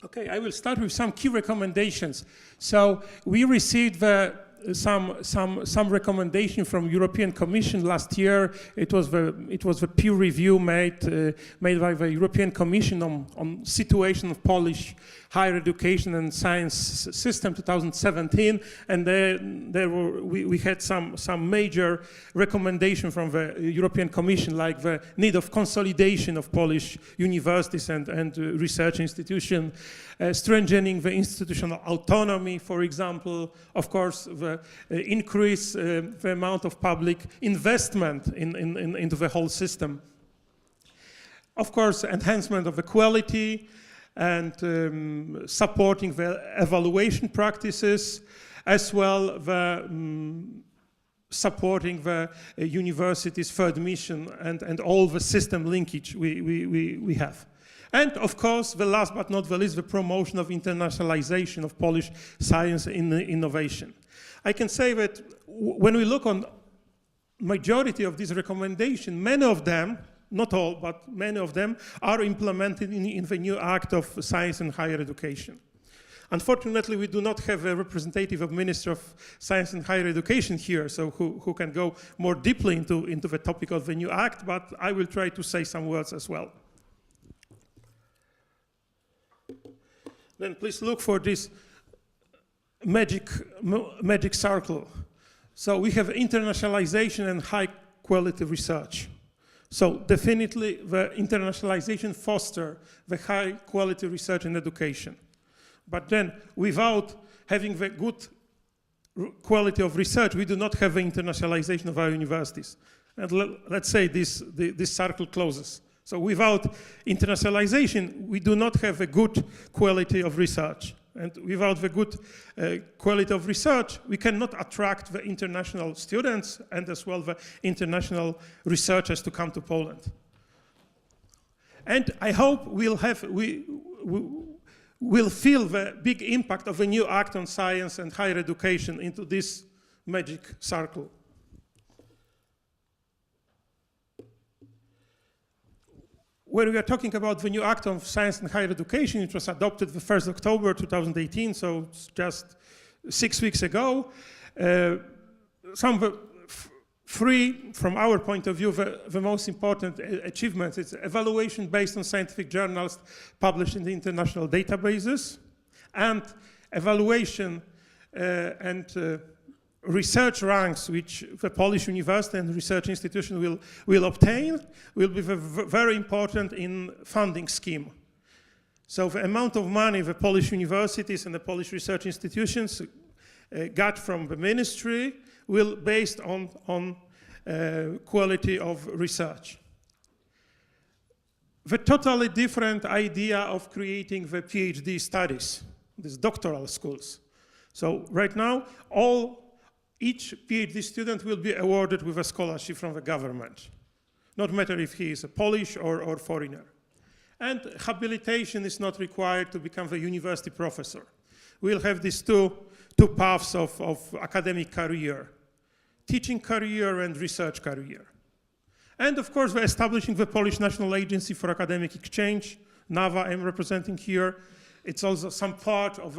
Okay, I will start with some key recommendations. So we received some recommendation from European Commission last year. It was the peer review made by the European Commission on situation of Polish higher education and science system 2017, and we had some major recommendation from the European Commission, like the need of consolidation of Polish universities and research institutions, strengthening the institutional autonomy, for example, of course, the increase the amount of public investment into the whole system. Of course, enhancement of the quality and supporting the evaluation practices, as well the supporting the universities for admission and all the system linkage we have. And of course, the last but not the least, the promotion of internationalization of Polish science and innovation. I can say that when we look on majority of these recommendations, many of them, not all, but many of them are implemented in the new Act of Science and Higher Education. Unfortunately, we do not have a representative of Minister of Science and Higher Education here, so who can go more deeply into the topic of the new Act, but I will try to say some words as well. Then please look for this magic circle. So we have internationalization and high quality research. So definitely the internationalization fosters the high quality research and education. But then without having the good quality of research, we do not have the internationalization of our universities. And let's say this circle closes. So without internationalization, we do not have a good quality of research. And without the good quality of research, we cannot attract the international students and as well the international researchers to come to Poland. And I hope we'll feel the big impact of a new Act on Science and Higher Education into this magic circle. When we are talking about the new Act of Science and Higher Education, it was adopted the 1st October 2018, so it's just 6 weeks ago. Some three, from our point of view, the most important achievements. It's evaluation based on scientific journals published in the international databases, and evaluation and research ranks which the Polish university and research institution will obtain will be very important in funding scheme. So the amount of money the Polish universities and the Polish research institutions got from the ministry will be based on quality of research. The totally different idea of creating the PhD studies, these doctoral schools. So right now, each PhD student will be awarded with a scholarship from the government, not matter if he is a Polish or foreigner. And habilitation is not required to become a university professor. We'll have these two paths of academic career, teaching career and research career. And of course, we're establishing the Polish National Agency for Academic Exchange, NAWA I'm representing here. It's also some part of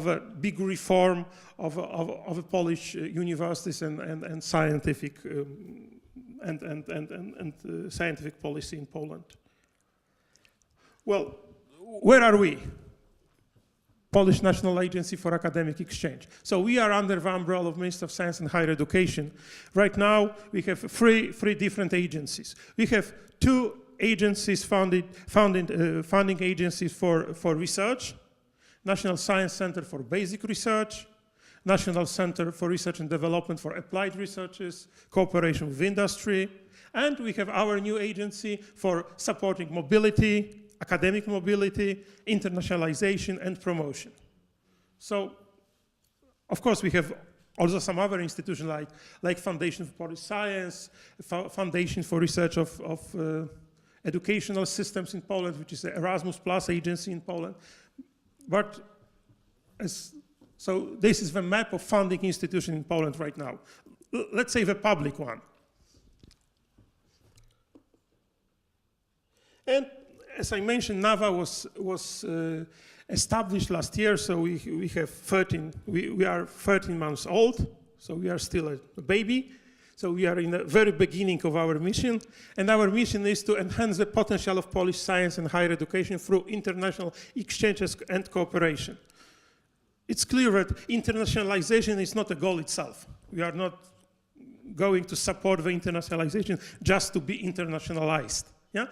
a big reform of Polish universities and scientific scientific policy in Poland. Well, where are we? Polish National Agency for Academic Exchange. So we are under the umbrella of Ministry of Science and Higher Education. Right now, we have three different agencies. We have two agencies funding agencies for research, National Science Center for Basic Research, National Center for Research and Development for Applied Researches, cooperation with industry, and we have our new agency for supporting mobility, academic mobility, internationalization, and promotion. So, of course, we have also some other institutions like Foundation for Polish Science, Foundation for Research of Educational Systems in Poland, which is the Erasmus Plus agency in Poland. But so this is the map of funding institutions in Poland right now. Let's say the public one. And as I mentioned, NAVA was established last year, so we have 13, we are 13 months old, so we are still a baby. So we are in the very beginning of our mission, and our mission is to enhance the potential of Polish science and higher education through international exchanges and cooperation. It's clear that internationalization is not a goal itself. We are not going to support the internationalization just to be internationalized. Yeah?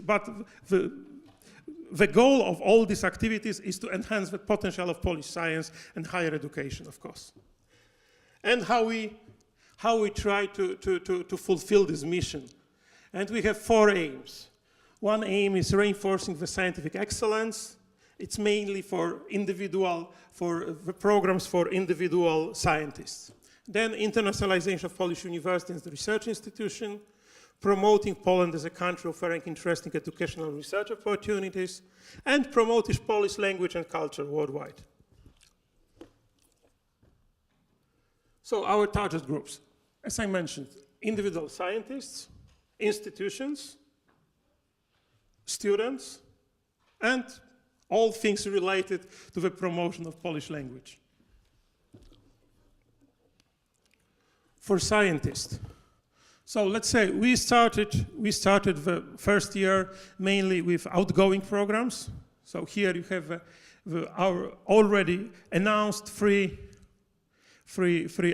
But the goal of all these activities is to enhance the potential of Polish science and higher education, of course. And how we try to fulfill this mission. And we have 4 aims. One aim is reinforcing the scientific excellence. It's mainly for the programs for individual scientists. Then internationalization of Polish universities and research institutions, promoting Poland as a country offering interesting educational and research opportunities, and promoting Polish language and culture worldwide. So our target groups, as I mentioned, individual scientists, institutions, students, and all things related to the promotion of Polish language. For scientists, so let's say we started the first year mainly with outgoing programs. So here you have our already announced free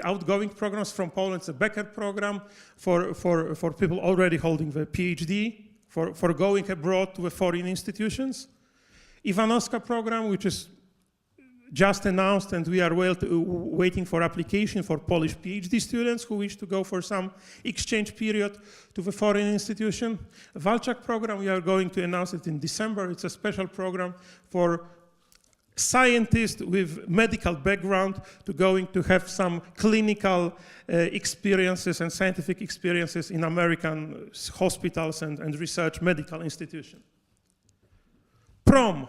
outgoing programs from Poland. The Becker program for people already holding the PhD, for going abroad to the foreign institutions. Ivanowska program, which is just announced, and we are waiting for application for Polish PhD students who wish to go for some exchange period to the foreign institution. Walczak program, we are going to announce it in December. It's a special program for scientists with medical background to have some clinical experiences and scientific experiences in American hospitals and research medical institutions. PROM,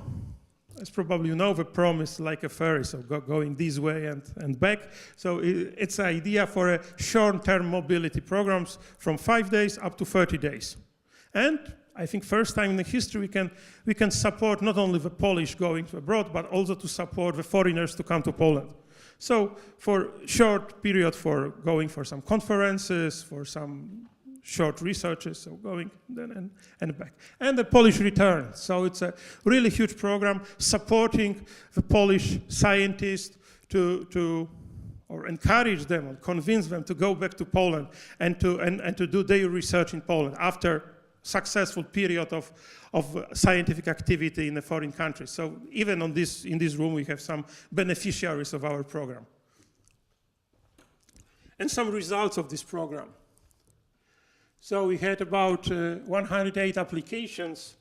as probably you know, the PROM is like a ferry, so going this way and back. So it's an idea for a short-term mobility programs from 5 days up to 30 days. And I think first time in the history we can support not only the Polish going abroad, but also to support the foreigners to come to Poland. So for short period for going for some conferences, for some short researches, so going then and back. And the Polish return. So it's a really huge program supporting the Polish scientists or encourage them or convince them to go back to Poland and to do their research in Poland after successful period of scientific activity in a foreign country. So even in this room we have some beneficiaries of our program. And some results of this program. So we had about 108 applications,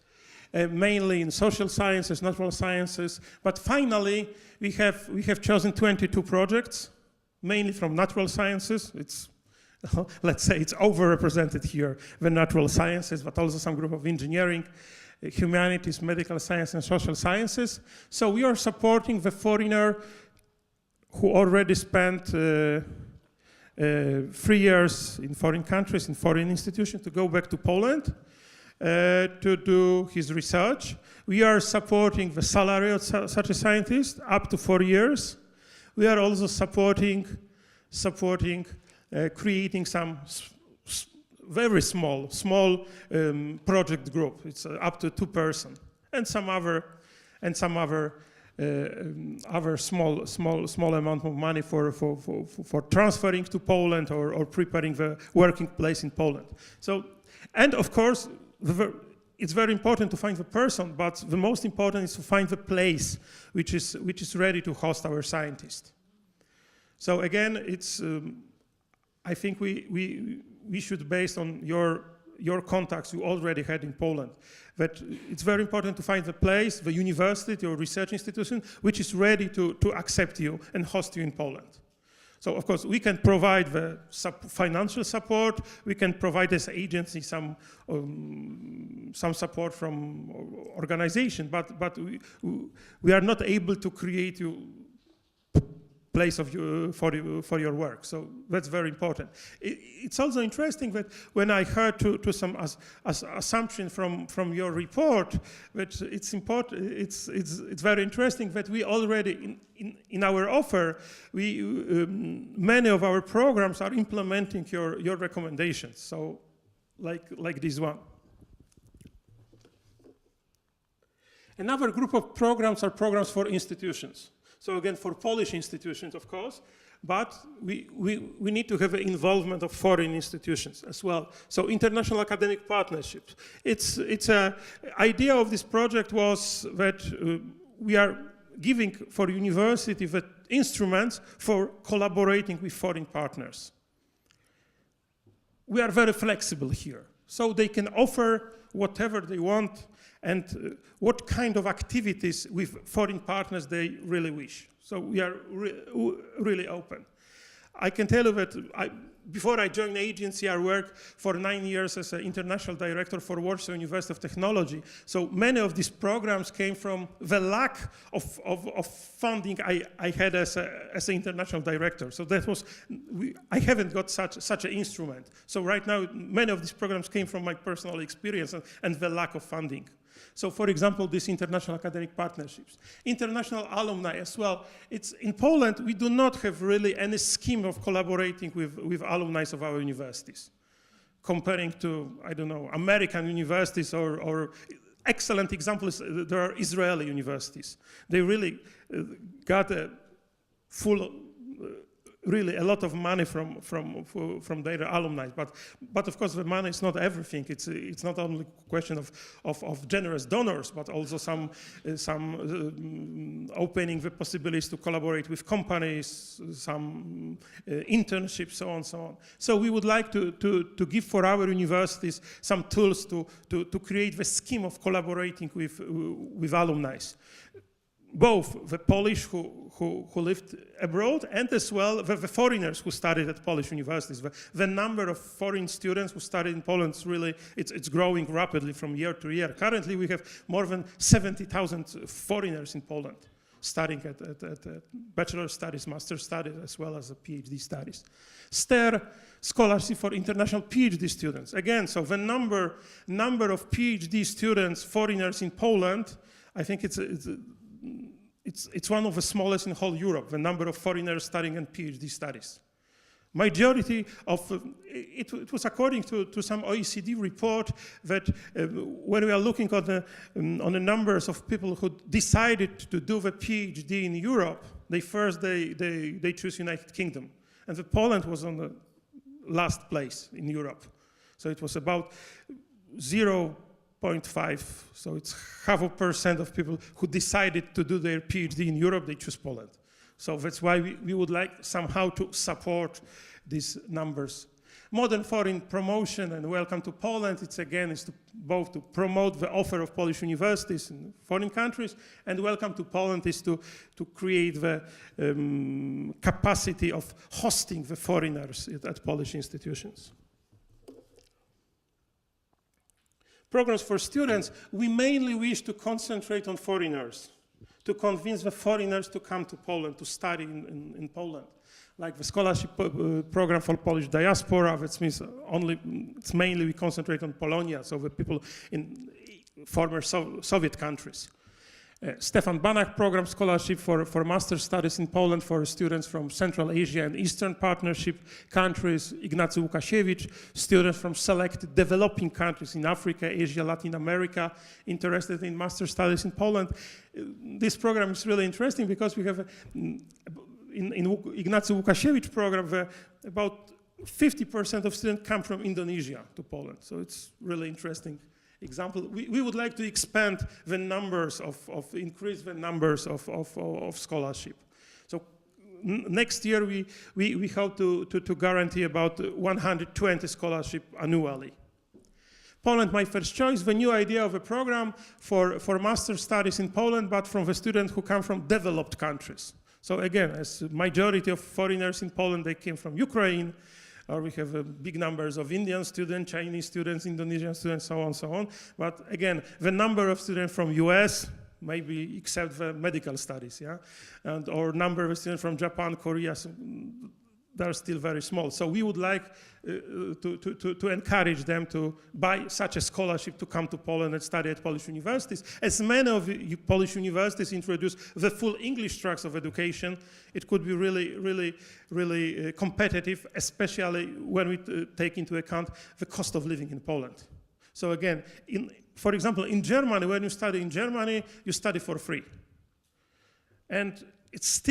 mainly in social sciences, natural sciences, but finally we have chosen 22 projects, mainly from natural sciences. It's let's say it's overrepresented here, the natural sciences, but also some group of engineering, humanities, medical science, and social sciences. So we are supporting the foreigner who already spent 3 years in foreign countries, in foreign institutions, to go back to Poland to do his research. We are supporting the salary of such a scientist up to 4 years. We are also supporting creating some very small project group. It's up to 2 persons, and some other small amount of money for transferring to Poland or preparing the working place in Poland. So, and of course, it's very important to find the person, but the most important is to find the place which is ready to host our scientists. So again, it's I think we should, based on your contacts you already had in Poland, that it's very important to find the place, the university or research institution, which is ready to accept you and host you in Poland. So of course we can provide the financial support, we can provide as agency some support from organization, but we are not able to create you place of for your work. So that's very important. It's also interesting that when I heard to some assumption from your report, that it's important. It's very interesting that we already in our offer, many of our programs are implementing your recommendations. So like this one. Another group of programs are programs for institutions. So again, for Polish institutions, of course, but we need to have an involvement of foreign institutions as well. So international academic partnerships. It's a idea of this project was that we are giving for university the instruments for collaborating with foreign partners. We are very flexible here. So they can offer whatever they want and what kind of activities with foreign partners they really wish. So we are really open. I can tell you that before I joined the agency, I worked for 9 years as an international director for Warsaw University of Technology. So many of these programs came from the lack of funding I had as an international director. So that was, I haven't got such an instrument. So right now, many of these programs came from my personal experience and the lack of funding. So for example, these international academic partnerships. International alumni as well. It's in Poland, we do not have really any scheme of collaborating with alumni of our universities. Comparing to, I don't know, American universities or excellent examples, there are Israeli universities. They really got a full, really a lot of money from their alumni, but of course the money is not everything. It's not only a question of generous donors, but also some opening the possibilities to collaborate with companies, some internships, so on, so on. So we would like to give for our universities some tools to create the scheme of collaborating with alumni. Both the Polish who lived abroad and as well the foreigners who studied at Polish universities. The number of foreign students who studied in Poland is really, it's growing rapidly from year to year. Currently we have more than 70,000 foreigners in Poland studying at bachelor studies, master studies, as well as PhD studies. STER, scholarship for international PhD students. Again, so the number of PhD students, foreigners in Poland, I think it's one of the smallest in whole Europe, the number of foreigners studying in PhD studies. Majority of, it was according to some OECD report that when we are looking on the numbers of people who decided to do the PhD in Europe, they choose United Kingdom. And Poland was on the last place in Europe. So it was about 0.5, so it's 0.5% of people who decided to do their PhD in Europe, they choose Poland. So that's why we would like somehow to support these numbers. Modern foreign promotion and welcome to Poland, it's again is both to promote the offer of Polish universities in foreign countries, and welcome to Poland is to create the capacity of hosting the foreigners at Polish institutions. Programs for students, we mainly wish to concentrate on foreigners, to convince the foreigners to come to Poland, to study in Poland. Like the scholarship program for Polish diaspora, that means it's mainly we concentrate on Polonia, so the people in former Soviet countries. Stefan Banach program scholarship for master's studies in Poland for students from Central Asia and Eastern Partnership countries. Ignacy Łukasiewicz, students from selected developing countries in Africa, Asia, Latin America, interested in master's studies in Poland. This program is really interesting because we have, in Ignacy Łukasiewicz program, about 50% of students come from Indonesia to Poland. So it's really interesting example. We would like to expand the numbers increase the numbers of scholarship. So next year we hope to guarantee about 120 scholarship annually. Poland, my first choice, the new idea of a program for master's studies in Poland, but from the students who come from developed countries. So again, as majority of foreigners in Poland, they came from Ukraine, or we have big numbers of Indian students, Chinese students, Indonesian students, so on, so on. But again, the number of students from US, maybe except the medical studies, yeah? And or number of students from Japan, Korea, so they're still very small. So we would like to encourage them to buy such a scholarship to come to Poland and study at Polish universities. As many of Polish universities introduce the full English tracks of education, it could be really competitive, especially when we take into account the cost of living in Poland. So again, for example, in Germany, when you study in Germany, you study for free. And it's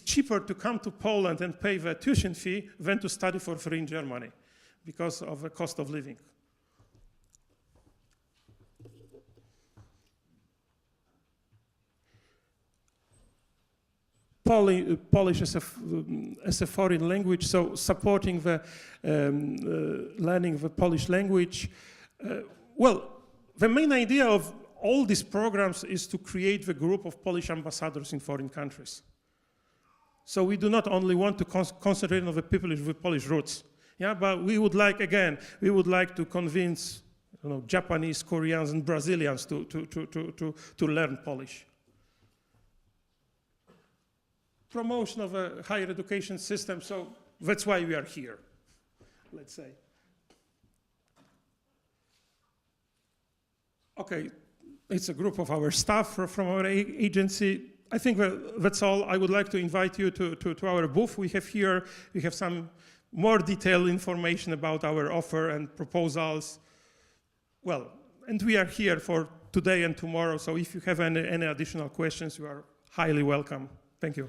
cheaper to come to Poland and pay the tuition fee than to study for free in Germany because of the cost of living. Polish as a foreign language, so supporting the learning of the Polish language. Well, the main idea of all these programs is to create the group of Polish ambassadors in foreign countries. So we do not only want to concentrate on the people with Polish roots, yeah, but we would like, again, to convince, Japanese, Koreans, and Brazilians to learn Polish. Promotion of a higher education system, so that's why we are here, let's say. Okay. It's a group of our staff from our agency. I think that's all. I would like to invite you to our booth. We have some more detailed information about our offer and proposals. Well, and we are here for today and tomorrow, so if you have any additional questions, you are highly welcome. Thank you.